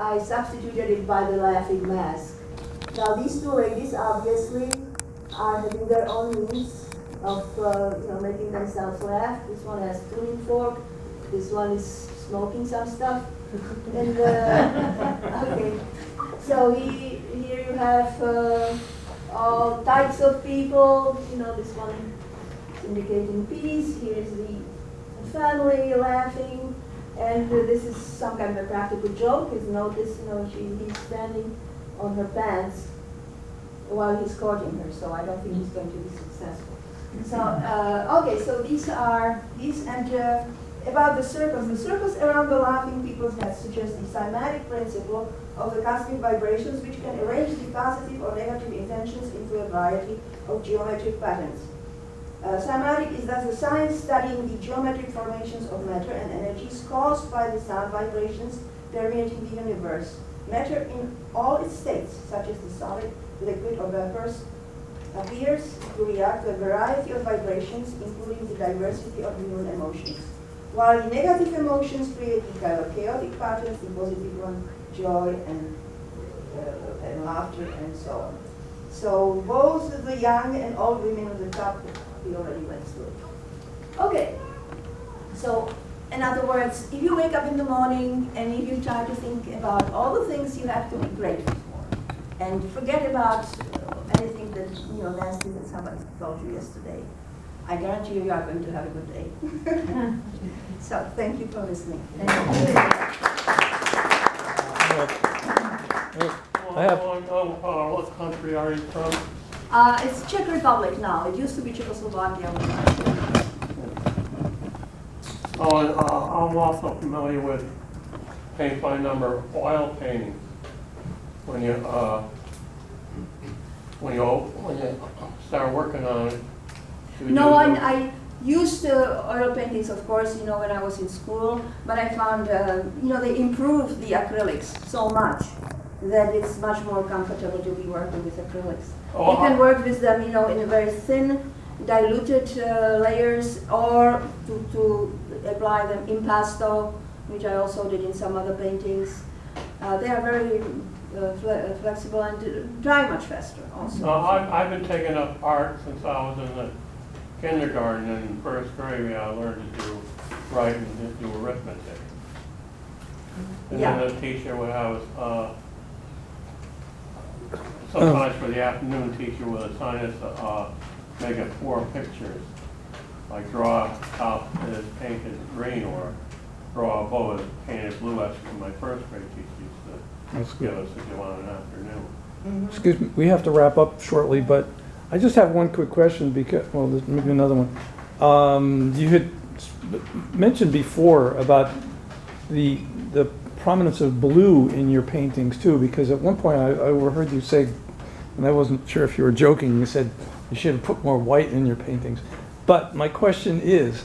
I substituted it by the laughing mask. Now these two ladies obviously are having their own means of making themselves laugh. This one has a tuning fork. This one is smoking some stuff. And okay, so here you have all types of people. This one is indicating peace. Here's the family laughing, and this is some kind of a practical joke. Is notice, he's standing on her pants while he's courting her. So I don't think he's going to be successful. So okay, so these and. About the circles around the laughing people's heads suggest the cymatic principle of the cosmic vibrations, which can arrange the positive or negative intentions into a variety of geometric patterns. Cymatic is thus a science studying the geometric formations of matter and energies caused by the sound vibrations permeating the universe. Matter in all its states, such as the solid, liquid, or vapors, appears to react to a variety of vibrations, including the diversity of human emotions. While the negative emotions create the kind of chaotic patterns, the positive one, joy and laughter and so on. So both the young and old women on the top, we already went through. Okay, so in other words, if you wake up in the morning and if you try to think about all the things you have to be grateful for, and forget about anything that nasty that somebody told you yesterday, I guarantee you are going to have a good day. So thank you for listening. What country are you from? It's Czech Republic now. It used to be Czechoslovakia. I'm also familiar with paint by number oil paintings. When you start working on it. No, I used oil paintings, of course, when I was in school, but I found, they improved the acrylics so much that it's much more comfortable to be working with acrylics. You can work with them, in a very thin, diluted layers, or to apply them impasto, which I also did in some other paintings. They are very flexible and dry much faster also. I've been taking up art since I was in the kindergarten, and in first grade I learned to write and do arithmetic. And then the teacher would have sometimes for the afternoon teacher would assign us make up 4 pictures, like draw a top that is painted green or draw a bow that's painted blue. That's what my first grade teacher used to give us to do on an afternoon. Mm-hmm. Excuse me, we have to wrap up shortly, but I just have one quick question because, well, there's maybe another one. You had mentioned before about the prominence of blue in your paintings too, because at one point I overheard you say, and I wasn't sure if you were joking, you said you should have put more white in your paintings. But my question is,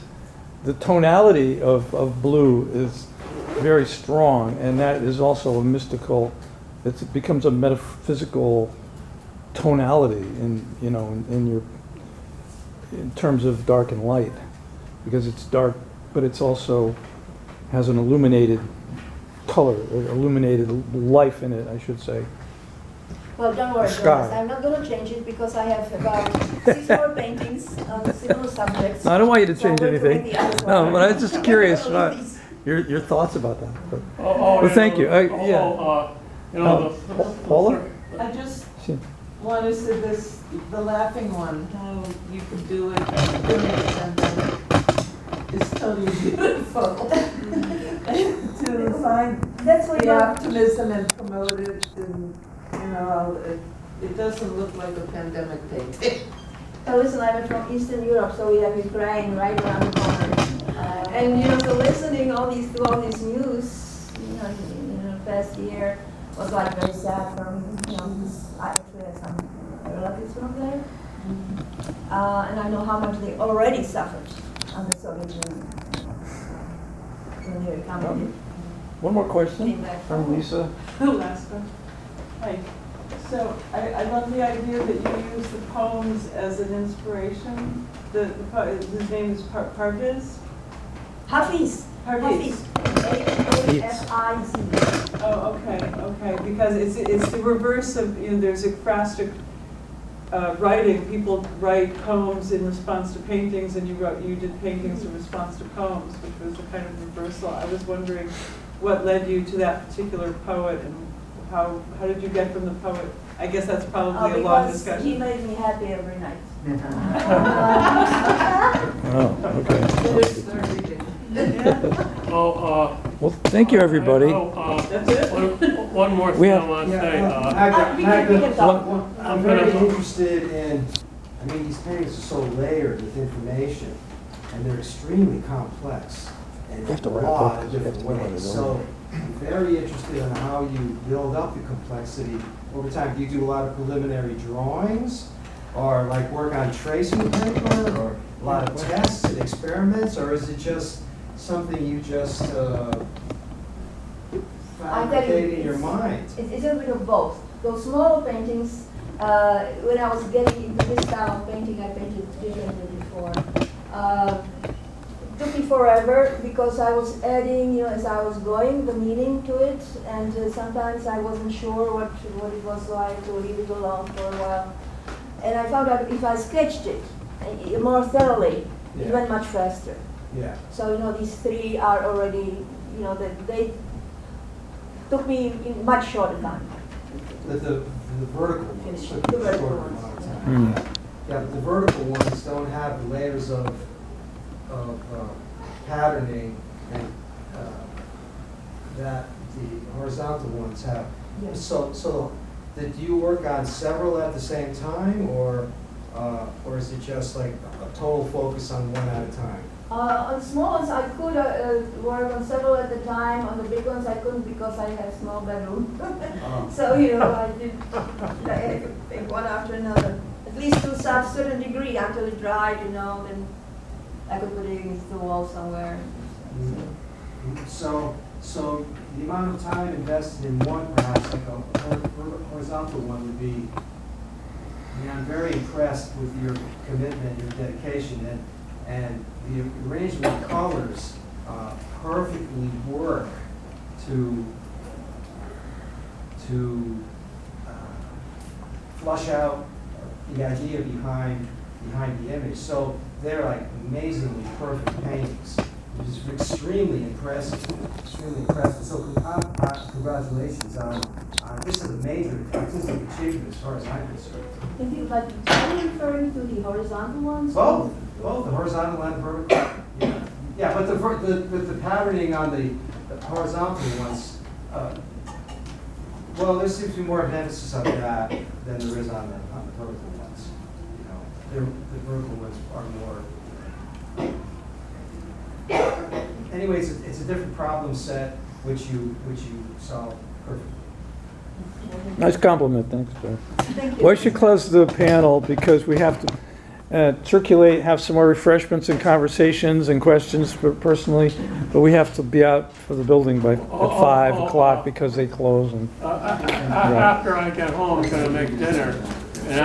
the tonality of blue is very strong, and that is also a mystical, it becomes a metaphysical tonality in terms of dark and light, because it's dark, but it's also has an illuminated color, illuminated life in it, I should say. Well, don't worry, Jonas. I'm not going to change it because I have about 6 more paintings on similar subjects. No, I don't want you to change anything. No, but I was just curious about your thoughts about that. But, well, thank you. Paula? I just want to say this, the laughing one, how you can do it during the pandemic is totally beautiful. To find the optimism and promote it, and it doesn't look like a pandemic painting. So listen, I'm from Eastern Europe, so we have Ukraine right around the corner. And so listening to all this news, in the past year was like very sad for me. I actually had some relatives from there, and I know how much they already suffered under Soviet Union. When they were coming. One more question from Lisa. The last one. Hi. So I love the idea that you use the poems as an inspiration. His name is Parviz? Hafiz. Parviz. Hafiz. Hafiz. Oh, okay. because it's the reverse of, you know, there's acrostic writing. People write poems in response to paintings, and you did paintings in response to poems, which was a kind of reversal. I was wondering what led you to that particular poet, and how did you get from the poet? I guess that's probably a long discussion. He made me happy every night. Oh, okay. Oh, Well, thank you, everybody. That's it? One more We thing I have- want to Yeah, say. I'm very interested in, I mean, these paintings are so layered with information, and they're extremely complex in have to a wrap lot up, of 'cause you have different to know where ways. to go. So I'm very interested in how you build up the complexity over time. Do you do a lot of preliminary drawings, or like work on tracing paper, or a lot of tests and experiments, or is it just something you just fabricate in your mind? It's a bit of both. Those smaller paintings, when I was getting into this style of painting, I painted differently before. It took me forever because I was adding, you know, as I was going, the meaning to it, and sometimes I wasn't sure what it was, so I had to leave it alone for a while. And I found out if I sketched it more thoroughly, it Yeah. went much faster. Yeah. So, you know, these three are already, you know, they took me in much shorter time. The vertical ones. The took a vertical short ones. amount of time. Hmm. Yeah, but the vertical ones don't have the layers of patterning and that the horizontal ones have. Yes. So did you work on several at the same time, or is it just like a total focus on one at a time? On small ones, I could work on several at a time. On the big ones, I couldn't because I have small bedroom. So, you know, I had to pick one after another. At least to a certain degree until it dried, you know, then I could put it against the wall somewhere. So the amount of time invested in one, perhaps like a horizontal one would be, I mean, I'm very impressed with your commitment, your dedication, and the arrangement of colors perfectly work to flush out the idea behind the image. So they're like amazingly perfect paintings, which is extremely impressive. Extremely impressive. So congratulations on this is a major artistic achievement as far as I'm concerned. Thank you, but are you referring to the horizontal ones? Both the horizontal and vertical. Yeah, but the patterning on the horizontal ones, well, there seems to be more of an emphasis on that than there is on the vertical ones. You know, the vertical ones are more. Anyways, it's a different problem set which you solve perfectly. Nice compliment, thanks, Joe. Thank you. Well, I should close the panel because we have to circulate, have some more refreshments and conversations and questions personally, but we have to be out for the building by at 5 o'clock because they close. And After I get home, I'm gonna make dinner, and